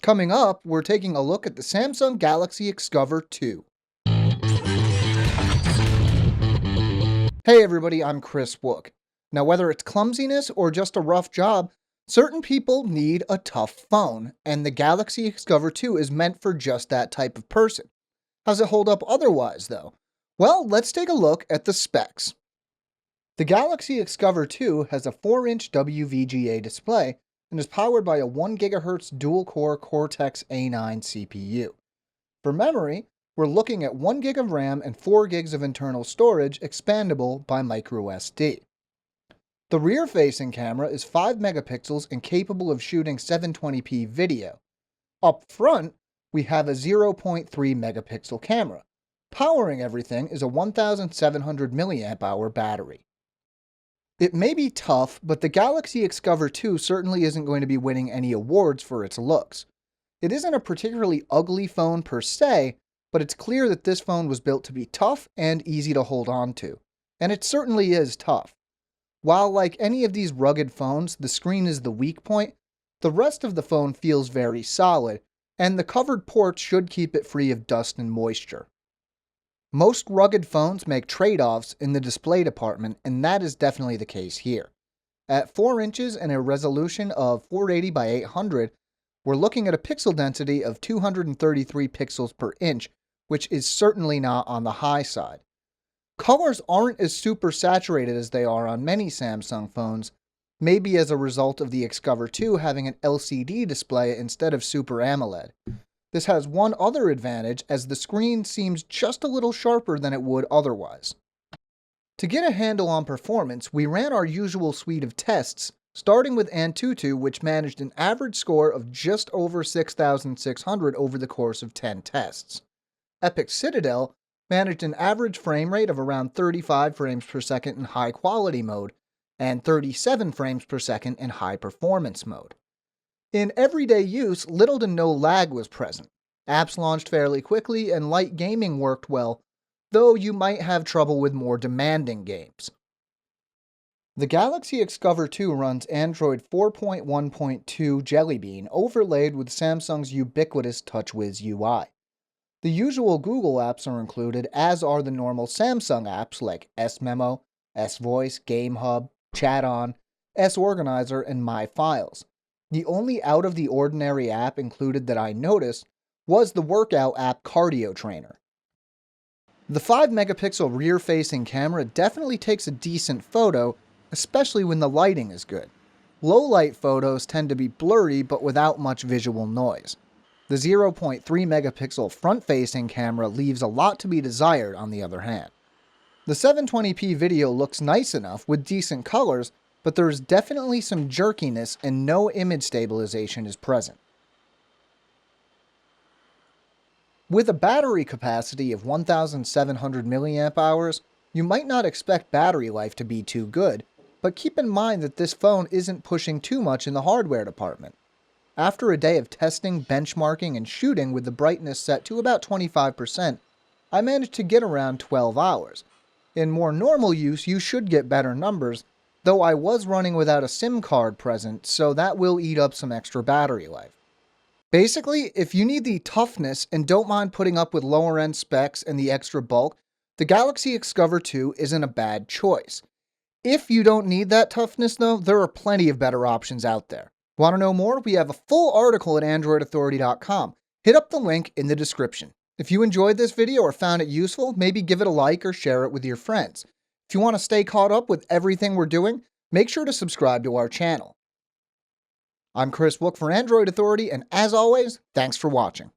Coming up, we're taking a look at the Samsung Galaxy Xcover 2. Hey everybody, I'm Chris Wook. Now whether it's clumsiness or just a rough job, certain people need a tough phone, and the Galaxy Xcover 2 is meant for just that type of person. How's it hold up otherwise though? Well, let's take a look at the specs. The Galaxy Xcover 2 has a 4-inch WVGA display and is powered by a 1 GHz dual-core Cortex A9 CPU. For memory, we're looking at 1 GB of RAM and 4 GB of internal storage expandable by microSD. The rear-facing camera is 5 megapixels and capable of shooting 720p video. Up front, we have a 0.3 megapixel camera. Powering everything is a 1700 mAh battery. It may be tough, but the Galaxy Xcover 2 certainly isn't going to be winning any awards for its looks. It isn't a particularly ugly phone per se, but it's clear that this phone was built to be tough and easy to hold on to. And it certainly is tough. While like any of these rugged phones, the screen is the weak point, the rest of the phone feels very solid, and the covered ports should keep it free of dust and moisture. Most rugged phones make trade-offs in the display department, and that is definitely the case here. At 4 inches and a resolution of 480 by 800, we're looking at a pixel density of 233 pixels per inch, which is certainly not on the high side. Colors aren't as super saturated as they are on many Samsung phones, maybe as a result of the Xcover 2 having an LCD display instead of Super AMOLED. This has one other advantage, as the screen seems just a little sharper than it would otherwise. To get a handle on performance, we ran our usual suite of tests, starting with Antutu, which managed an average score of just over 6,600 over the course of 10 tests. Epic Citadel managed an average frame rate of around 35 frames per second in high quality mode, and 37 frames per second in high performance mode. In everyday use, little to no lag was present. Apps launched fairly quickly and light gaming worked well, though you might have trouble with more demanding games. The Galaxy Xcover 2 runs Android 4.1.2 Jelly Bean overlaid with Samsung's ubiquitous TouchWiz UI. The usual Google apps are included, as are the normal Samsung apps like S-Memo, S-Voice, GameHub, Chat-On, S-Organizer, and My Files. The only out-of-the-ordinary app included that I noticed was the workout app Cardio Trainer. The 5 megapixel rear-facing camera definitely takes a decent photo, especially when the lighting is good. Low-light photos tend to be blurry but without much visual noise. The 0.3 megapixel front-facing camera leaves a lot to be desired on the other hand. The 720p video looks nice enough with decent colors, but there is definitely some jerkiness and no image stabilization is present. With a battery capacity of 1700 mAh, you might not expect battery life to be too good, but keep in mind that this phone isn't pushing too much in the hardware department. After a day of testing, benchmarking, and shooting with the brightness set to about 25%, I managed to get around 12 hours. In more normal use, you should get better numbers, though I was running without a SIM card present, so that will eat up some extra battery life. Basically, if you need the toughness and don't mind putting up with lower end specs and the extra bulk, the Galaxy Xcover 2 isn't a bad choice. If you don't need that toughness though, there are plenty of better options out there. Want to know more? We have a full article at AndroidAuthority.com. Hit up the link in the description. If you enjoyed this video or found it useful, maybe give it a like or share it with your friends. If you want to stay caught up with everything we're doing, make sure to subscribe to our channel. I'm Chris Wook for Android Authority, and as always, thanks for watching.